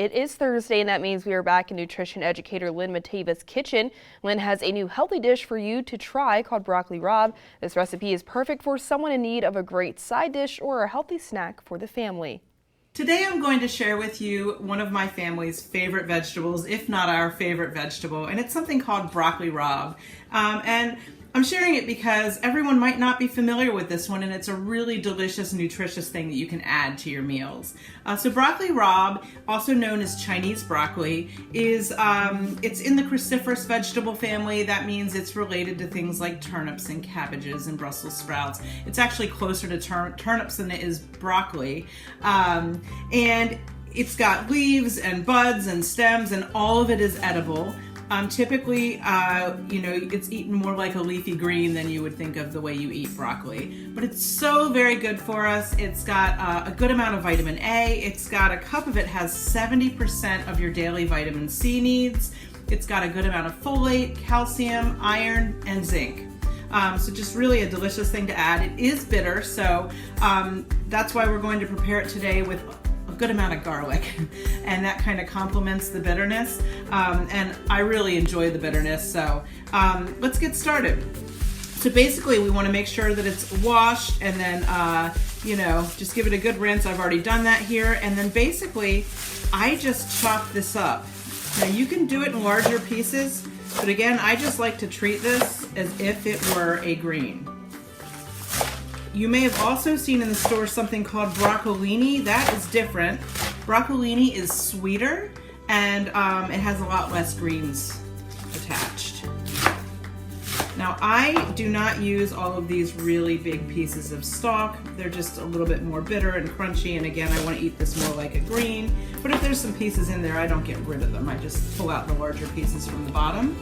It is Thursday, and that means we are back in nutrition educator Lynn Matava's kitchen. Lynn has a new healthy dish for you to try called Broccoli Rabe. This recipe is perfect for someone in need of a great side dish or a healthy snack for the family. Today I'm going to share with you one of my family's favorite vegetables, if not our favorite vegetable, and it's something called broccoli rabe. And I'm sharing it because everyone might not be familiar with this one, and it's a really delicious, nutritious thing that you can add to your meals. So broccoli rabe, also known as Chinese broccoli, is it's in the cruciferous vegetable family. That means it's related to things like turnips and cabbages and Brussels sprouts. It's actually closer to turnips than it is broccoli. And it's got leaves and buds and stems, and all of it is edible. Typically, it's eaten more like a leafy green than you would think of the way you eat broccoli. But it's so very good for us. It's got a good amount of vitamin A. It's got a cup of it has 70% of your daily vitamin C needs. It's got a good amount of folate, calcium, iron, and zinc. So just really a delicious thing to add. It is bitter, so that's why we're going to prepare it today with a good amount of garlic, and that kind of complements the bitterness, and I really enjoy the bitterness. So let's get started. So basically we want to make sure that it's washed, and then just give it a good rinse. I've already done that here, and then basically I just chop this up. Now you can do it in larger pieces, but again, I just like to treat this as if it were a green. You may have also seen in the store something called broccolini. That is different. Broccolini is sweeter, and it has a lot less greens attached. Now, I do not use all of these really big pieces of stalk. They're just a little bit more bitter and crunchy, and again, I want to eat this more like a green. But if there's some pieces in there, I don't get rid of them. I just pull out the larger pieces from the bottom.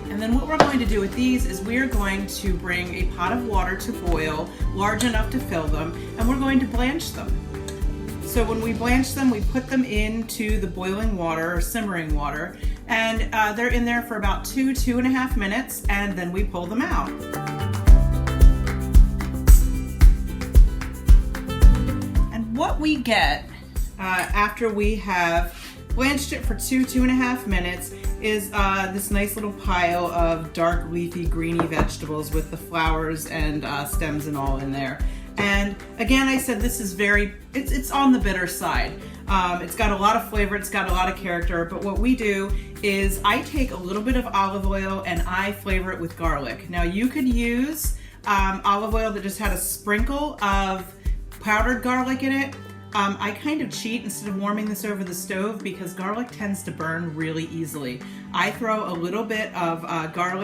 And then what we're going to do with these is we're going to bring a pot of water to boil, large enough to fill them, and we're going to blanch them. So when we blanch them, we put them into the boiling water or simmering water, and they're in there for about 2.5 minutes, and then we pull them out. And what we get after we have blanched it for 2.5 minutes is this nice little pile of dark leafy greeny vegetables with the flowers and stems and all in there. And again, I said this is it's on the bitter side. It's got a lot of flavor, it's got a lot of character, but what we do is I take a little bit of olive oil and I flavor it with garlic. Now you could use olive oil that just had a sprinkle of powdered garlic in it. I kind of cheat instead of warming this over the stove because garlic tends to burn really easily. I throw a little bit of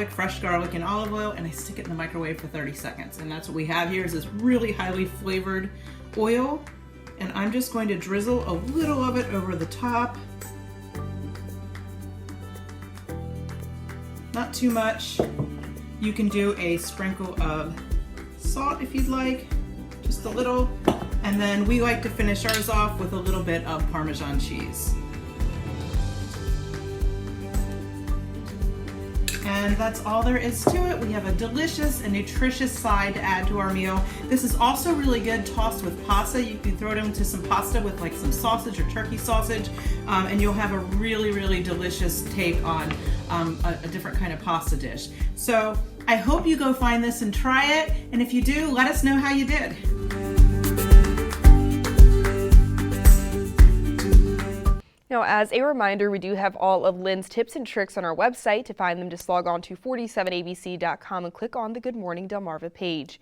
fresh garlic and olive oil, and I stick it in the microwave for 30 seconds. And that's what we have here is this really highly flavored oil. And I'm just going to drizzle a little of it over the top. Not too much. You can do a sprinkle of salt if you'd like, just a little. And then we like to finish ours off with a little bit of Parmesan cheese. And that's all there is to it. We have a delicious and nutritious side to add to our meal. This is also really good tossed with pasta. You can throw it into some pasta with like some sausage or turkey sausage, and you'll have a really, really delicious take on a different kind of pasta dish. So I hope you go find this and try it. And if you do, let us know how you did. Now, as a reminder, we do have all of Lynn's tips and tricks on our website. To find them, just log on to 47abc.com and click on the Good Morning Delmarva page.